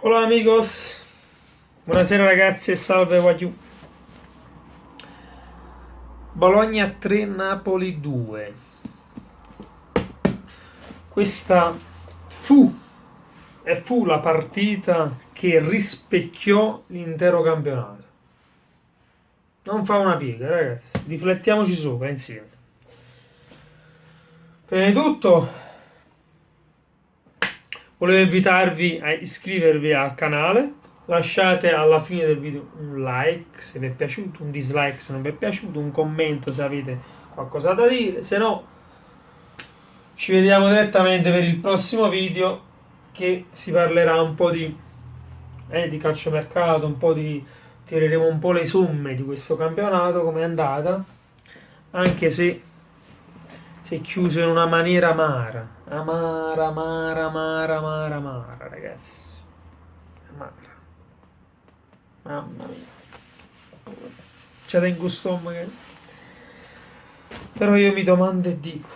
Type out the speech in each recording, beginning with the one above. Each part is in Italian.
Hola amigos, buonasera ragazzi e salve Wagyu. Bologna 3, Napoli 2. Questa fu la partita che rispecchiò l'intero campionato. Non fa una piega, ragazzi, riflettiamoci sopra insieme. Prima di tutto volevo invitarvi a iscrivervi al canale. Lasciate alla fine del video un like se vi è piaciuto, un dislike se non vi è piaciuto, un commento se avete qualcosa da dire, se no ci vediamo direttamente per il prossimo video che si parlerà un po' di calciomercato, tireremo un po' le somme di questo campionato, come è andata, anche se si è chiuso in una maniera amara, ragazzi, amara. Mamma mia, c'è da ingusto magari. Però io mi domando e dico,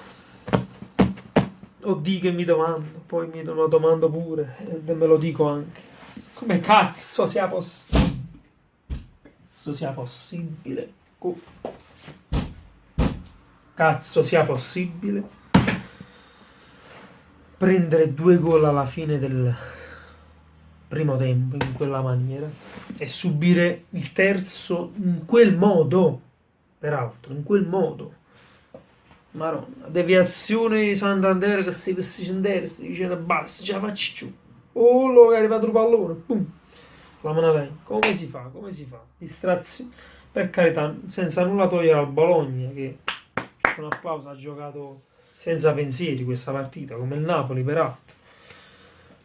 o dico e mi domando, poi mi lo domando pure e me lo dico anche. Come cazzo sia possibile? Cazzo sia possibile prendere 2 gol alla fine del primo tempo in quella maniera e subire il terzo in quel modo, peraltro in quel modo. Maronna, deviazione di Santander che si scendere, si dice basta, ce la faccio giù. Oh, lo è arrivato il pallone, boom. La mano come si fa? Distrazione, per carità, senza nulla togliere al Bologna che con un applauso ha giocato senza pensieri questa partita, come il Napoli peraltro.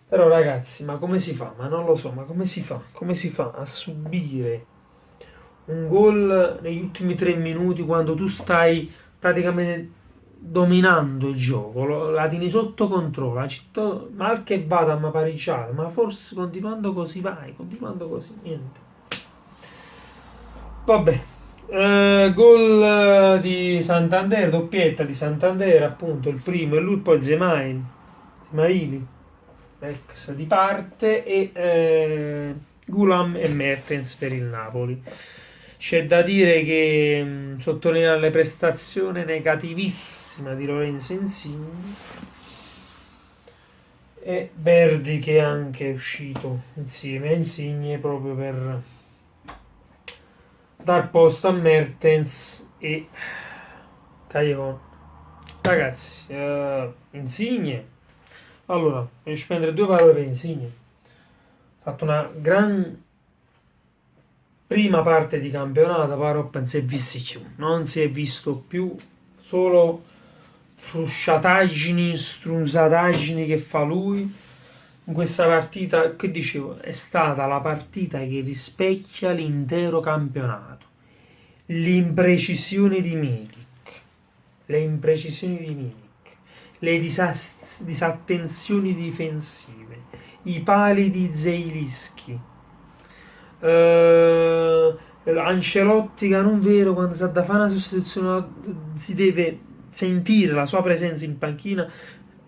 Però ragazzi, ma come si fa? Ma non lo so, ma come si fa? Come si fa a subire un gol negli ultimi 3 minuti quando tu stai praticamente dominando il gioco, la tieni sotto controllo, mal che vada a pareggiare, ma forse continuando così niente. Vabbè, gol di Santander, doppietta di Santander, appunto, il primo e lui, poi Smaili, ex di parte, e Gulam e Mertens per il Napoli. C'è da dire che sottolineare le prestazioni negativissime di Lorenzo Insigne e Verdi che è anche uscito insieme a Insigne proprio per dar posto a Mertens e Caglion. Ragazzi, Insigne, allora voglio spendere 2 parole per Insigne. Ha fatto una gran prima parte di campionato, però non si è visto più, non si è visto più, solo frusciataggini, strunzataggini che fa lui in questa partita. Che dicevo, è stata la partita che rispecchia l'intero campionato. Le imprecisioni di Milik, le disattenzioni difensive, i pali di Zielinski, Ancelotti che non vero, quando si ha da fare una sostituzione si deve sentire la sua presenza in panchina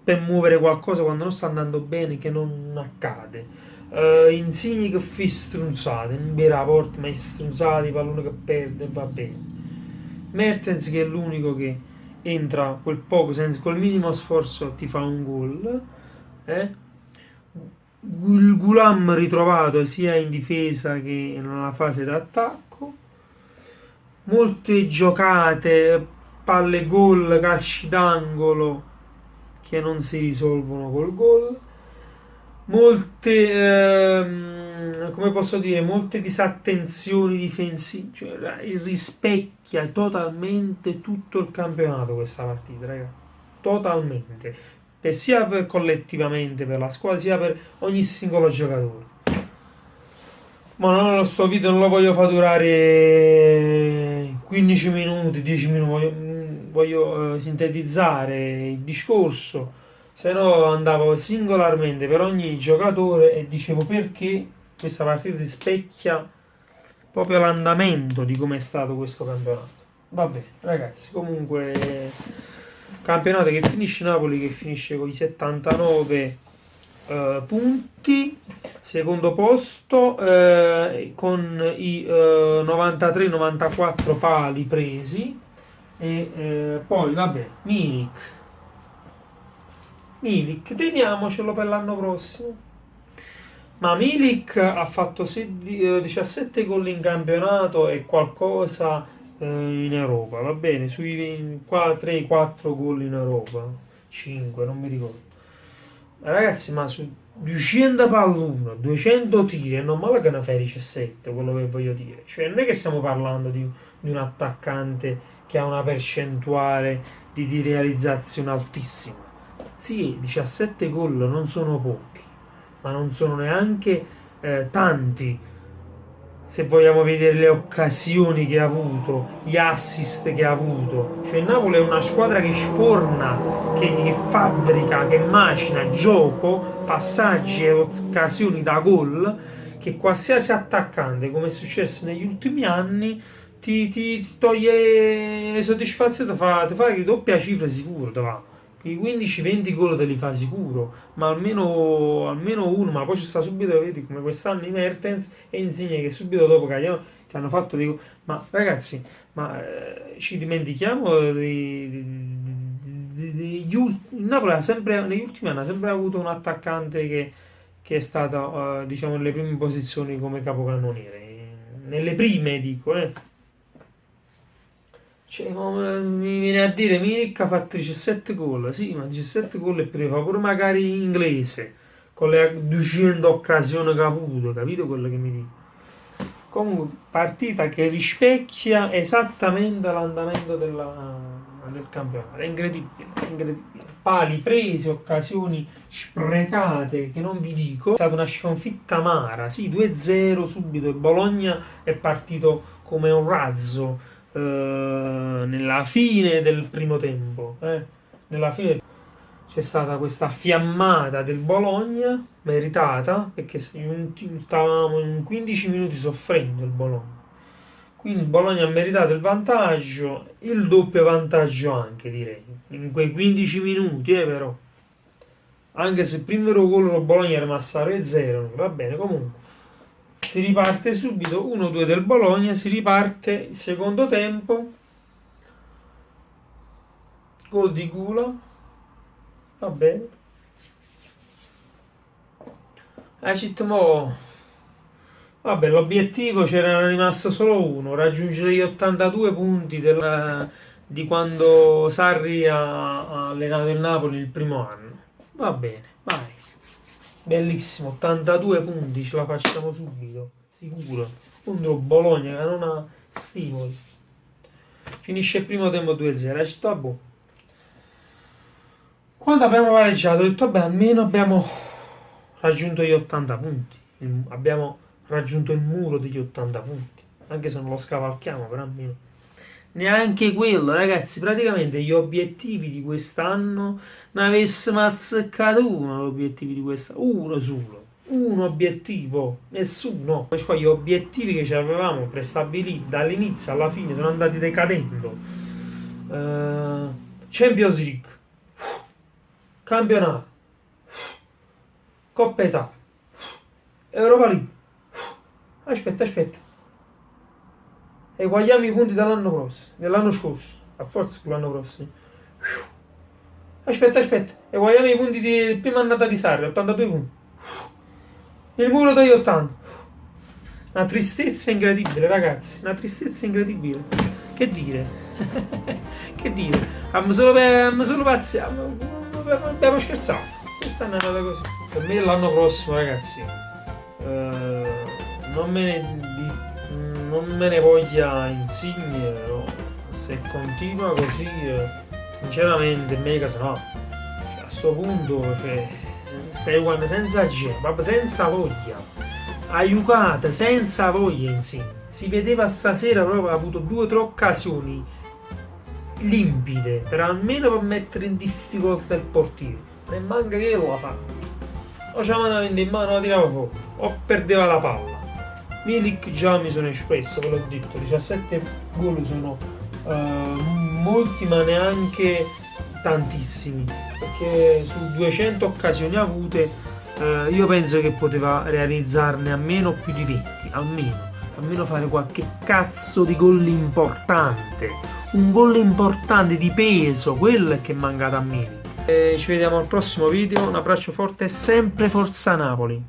per muovere qualcosa quando non sta andando bene, che non accade. Insigne che fi strunzate, non vira la porta, ma è strunzati, pallone che perde, va bene. Mertens che è l'unico che entra quel poco, senza col minimo sforzo ti fa un gol. Il Gulam ritrovato sia in difesa che nella fase d'attacco. Molte giocate, palle gol, calci d'angolo che non si risolvono col gol. Molte disattenzioni difensive, cioè rispecchia totalmente tutto il campionato questa partita, ragazzi, totalmente, sia per collettivamente per la squadra sia per ogni singolo giocatore. Ma no, sto video non lo voglio far durare 15 minuti, 10 minuti, voglio sintetizzare il discorso. Se no andavo singolarmente per ogni giocatore e dicevo perché questa partita rispecchia proprio l'andamento di come è stato questo campionato. Vabbè, ragazzi, comunque campionato che finisce Napoli, che finisce con i 79 punti, secondo posto con i 93-94 pali presi, e poi vabbè, Milik, teniamocelo per l'anno prossimo. Ma Milik ha fatto 17 gol in campionato e qualcosa in Europa, va bene, sui 3-4 gol in Europa, 5, non mi ricordo. Ragazzi, ma su 200 pallone, 200 tiri, è normale che ne fai 17, quello che voglio dire. Cioè, non è che stiamo parlando di un attaccante che ha una percentuale di realizzazione altissima. Sì, 17 gol non sono pochi, ma non sono neanche tanti. Se vogliamo vedere le occasioni che ha avuto, gli assist che ha avuto. Cioè, il Napoli è una squadra che sforna, che fabbrica, che macina gioco, passaggi e occasioni da gol, che qualsiasi attaccante, come è successo negli ultimi anni, ti toglie le soddisfazioni, ti fa che doppia cifra sicuro, te va. I 15-20 gol te li fa sicuro, ma almeno uno, ma poi ci sta subito, vedi, come quest'anno i Mertens e Insigne che subito dopo che hanno fatto, dico, ma ragazzi, ma ci dimentichiamo il Napoli ha sempre, negli ultimi anni ha sempre avuto un attaccante che è stato, diciamo, nelle prime posizioni come capocannoniere, nelle prime dico, Cioè, mi viene a dire Milik ha fatto 17 gol, sì, ma 17 gol e fa pure magari inglese, con le 200 occasioni che ha avuto, capito quello che mi dico? Comunque, partita che rispecchia esattamente l'andamento del campionato, è incredibile, è incredibile. Pali presi, occasioni sprecate, che non vi dico, è stata una sconfitta amara, sì, 2-0 subito, il Bologna è partito come un razzo nella fine del primo tempo, nella fine c'è stata questa fiammata del Bologna meritata perché stavamo in 15 minuti soffrendo il Bologna, quindi il Bologna ha meritato il vantaggio, il doppio vantaggio anche, direi in quei 15 minuti, però anche se il primo gol del Bologna era rimasto a 0, va bene, comunque si riparte subito, 1-2 del Bologna, si riparte il secondo tempo, gol di Gula, va bene. Vabbè, l'obiettivo c'era rimasto solo uno, raggiungere gli 82 punti di quando Sarri ha allenato il Napoli il primo anno. Va bene, vai. Bellissimo, 82 punti, ce la facciamo subito, sicuro. Contro Bologna che non ha stimoli. Finisce il primo tempo 2-0, ci sta boh. Quando abbiamo pareggiato ho detto vabbè, almeno abbiamo raggiunto gli 80 punti. Abbiamo raggiunto il muro degli 80 punti. Anche se non lo scavalchiamo, però almeno. Neanche quello, ragazzi, praticamente gli obiettivi di quest'anno ne avessimo azzeccato uno, gli obiettivi di quest'anno, uno solo, un obiettivo, nessuno. Poi gli obiettivi che ci avevamo prestabiliti dall'inizio alla fine sono andati decadendo. Champions League, campionato, Coppa Italia, Europa League. Aspetta. Eguagliamo i punti dell'anno scorso, a forza per l'anno prossimo. Aspetta, eguagliamo i punti di prima annata di Sarri, 82 punti. Il muro degli 80. Una tristezza incredibile, ragazzi, una tristezza incredibile. Che dire? Che dire? Abbiamo pazzi, abbiamo scherzato. Quest'anno è andata così. Per me l'anno prossimo, ragazzi, non me ne voglia Insigne, no. Se continua così, sinceramente meglio se no. Cioè, a sto punto, stai guardando senza gemme, senza voglia, aiucata, senza voglia Insigne. Si vedeva stasera proprio, ha avuto 2 o 3 occasioni limpide per almeno per mettere in difficoltà il portiere, e manca che lo fa. O ce la in mano, la tirava fuori, o perdeva la palla. Milik già mi sono espresso, ve l'ho detto, 17 gol sono molti ma neanche tantissimi, perché su 200 occasioni avute Io penso che poteva realizzarne almeno più di 20, almeno fare qualche cazzo di gol importante, un gol importante di peso, quello è che è mancato a Milik. Ci vediamo al prossimo video, un abbraccio forte e sempre Forza Napoli.